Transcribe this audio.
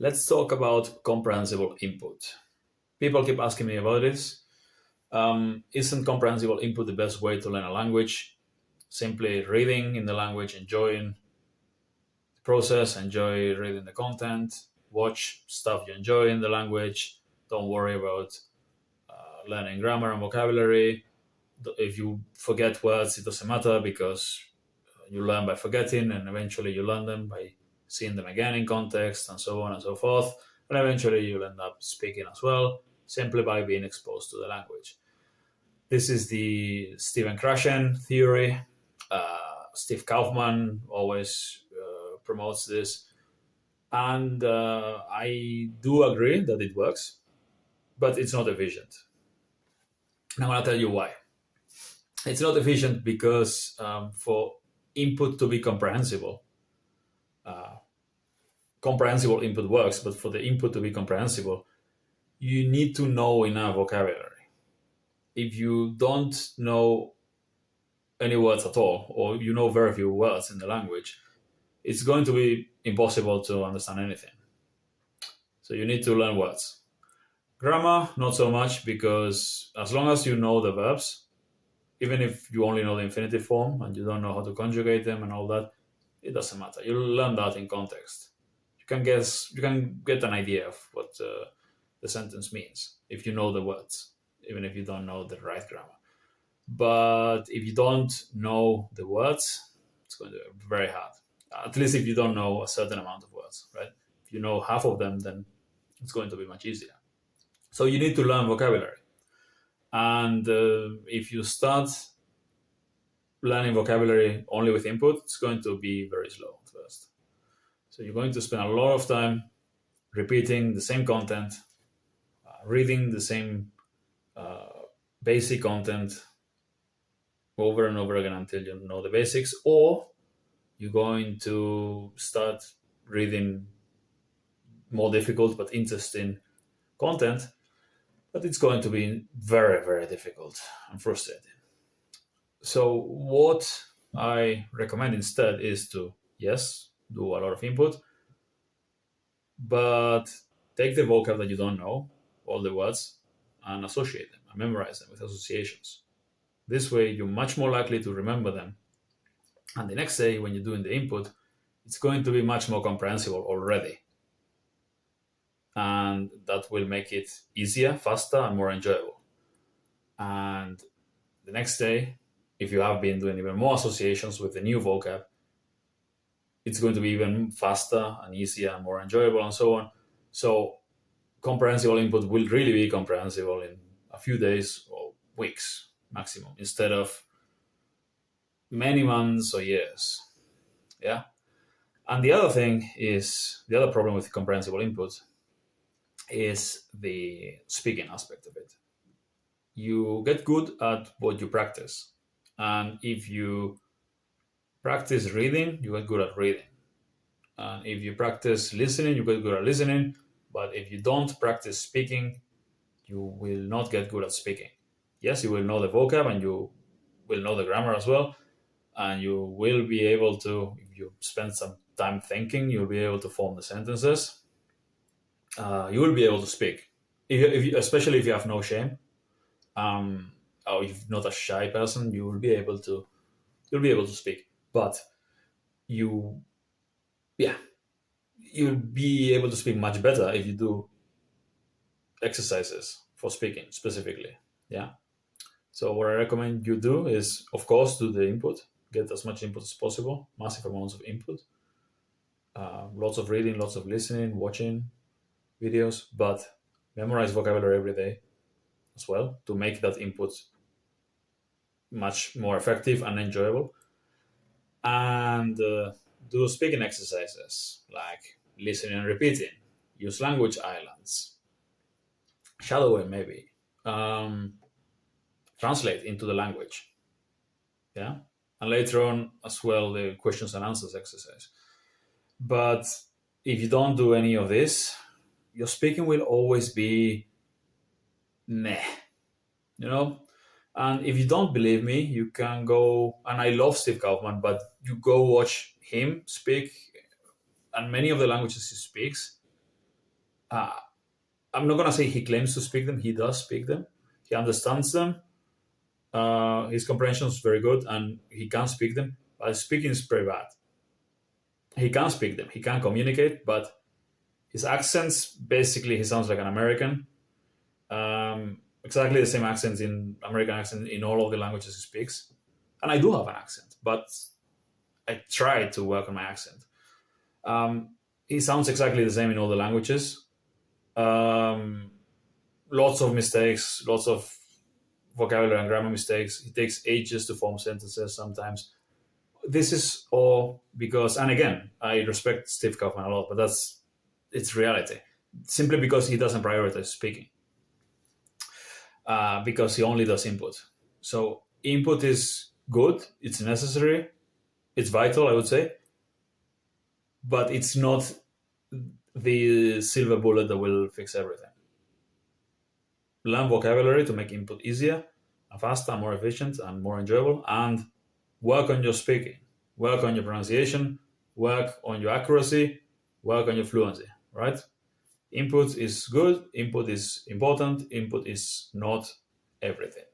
Let's talk about comprehensible input. People keep asking me about this. Isn't comprehensible input the best way to learn a language? Simply reading in the language, enjoying the process, enjoy reading the content, watch stuff you enjoy in the language. Don't worry about learning grammar and vocabulary. If you forget words, it doesn't matter because you learn by forgetting, and eventually you learn them by seeing them again in context, and so on and so forth. And eventually you'll end up speaking as well, simply by being exposed to the language. This is the Stephen Krashen theory. Steve Kaufmann always promotes this. And I do agree that it works, but it's not efficient. And I'm going to tell you why. It's not efficient because for input to be comprehensible, comprehensible input works, but for the input to be comprehensible, you need to know enough vocabulary. If you don't know any words at all, or you know very few words in the language, it's going to be impossible to understand anything. So you need to learn words. Grammar, not so much, because as long as you know the verbs, even if you only know the infinitive form and you don't know how to conjugate them and all that, it doesn't matter. You'll learn that in context. You can get an idea of what the sentence means if you know the words, even if you don't know the right grammar. But if you don't know the words, it's going to be very hard. At least if you don't know a certain amount of words, right? If you know half of them, then it's going to be much easier. So you need to learn vocabulary. And if you start learning vocabulary only with input, it's going to be very slow at first. So you're going to spend a lot of time repeating the same content, reading the same basic content over and over again until you know the basics, or you're going to start reading more difficult but interesting content, but it's going to be very, very difficult and frustrating. So what I recommend instead is to, yes, do a lot of input, but take the vocab that you don't know, all the words, and associate them and memorize them with associations. This way, you're much more likely to remember them. And the next day, when you're doing the input, it's going to be much more comprehensible already. And that will make it easier, faster, and more enjoyable. And the next day, if you have been doing even more associations with the new vocab, it's going to be even faster and easier and more enjoyable and so on. So comprehensible input will really be comprehensible in a few days or weeks maximum, instead of many months or years. Yeah. And the other problem with comprehensible input is the speaking aspect of it. You get good at what you practice. And if you practice reading, you get good at reading. And if you practice listening, you get good at listening. But if you don't practice speaking, you will not get good at speaking. Yes, you will know the vocab and you will know the grammar as well. And you will be able to, if you spend some time thinking, you'll be able to form the sentences. You will be able to speak, especially if you have no shame, or if you're not a shy person, you'll be able to speak. But you'll be able to speak much better if you do exercises for speaking specifically. Yeah. So what I recommend you do is, of course, do the input. Get as much input as possible, massive amounts of input, lots of reading, lots of listening, watching videos, but memorize vocabulary every day as well to make that input much more effective and enjoyable. And do speaking exercises like listening and repeating, use language islands, shadowing maybe, translate into the language. Yeah. And later on as well, the questions and answers exercise. But if you don't do any of this, your speaking will always be meh, And if you don't believe me, you can go, and I love Steve Kaufmann, but you go watch him speak, and many of the languages he speaks, Uh, I'm not going to say he claims to speak them. He does speak them. He understands them. His comprehension is very good, and he can speak them. But speaking is pretty bad. He can speak them. He can communicate, but his accents, basically, he sounds like an American. Exactly the same accent in American accent in all of the languages he speaks. And I do have an accent, but I try to work on my accent. He sounds exactly the same in all the languages. Lots of mistakes, lots of vocabulary and grammar mistakes. It takes ages to form sentences sometimes. This is all because, and again, I respect Steve Kaufmann a lot, but it's reality. Simply because he doesn't prioritize speaking. Because he only does input. So input is good, it's necessary, it's vital, I would say, but it's not the silver bullet that will fix everything. Learn vocabulary to make input easier and faster and more efficient and more enjoyable, and work on your speaking, work on your pronunciation, work on your accuracy, work on your fluency, right? Input is good, input is important, input is not everything.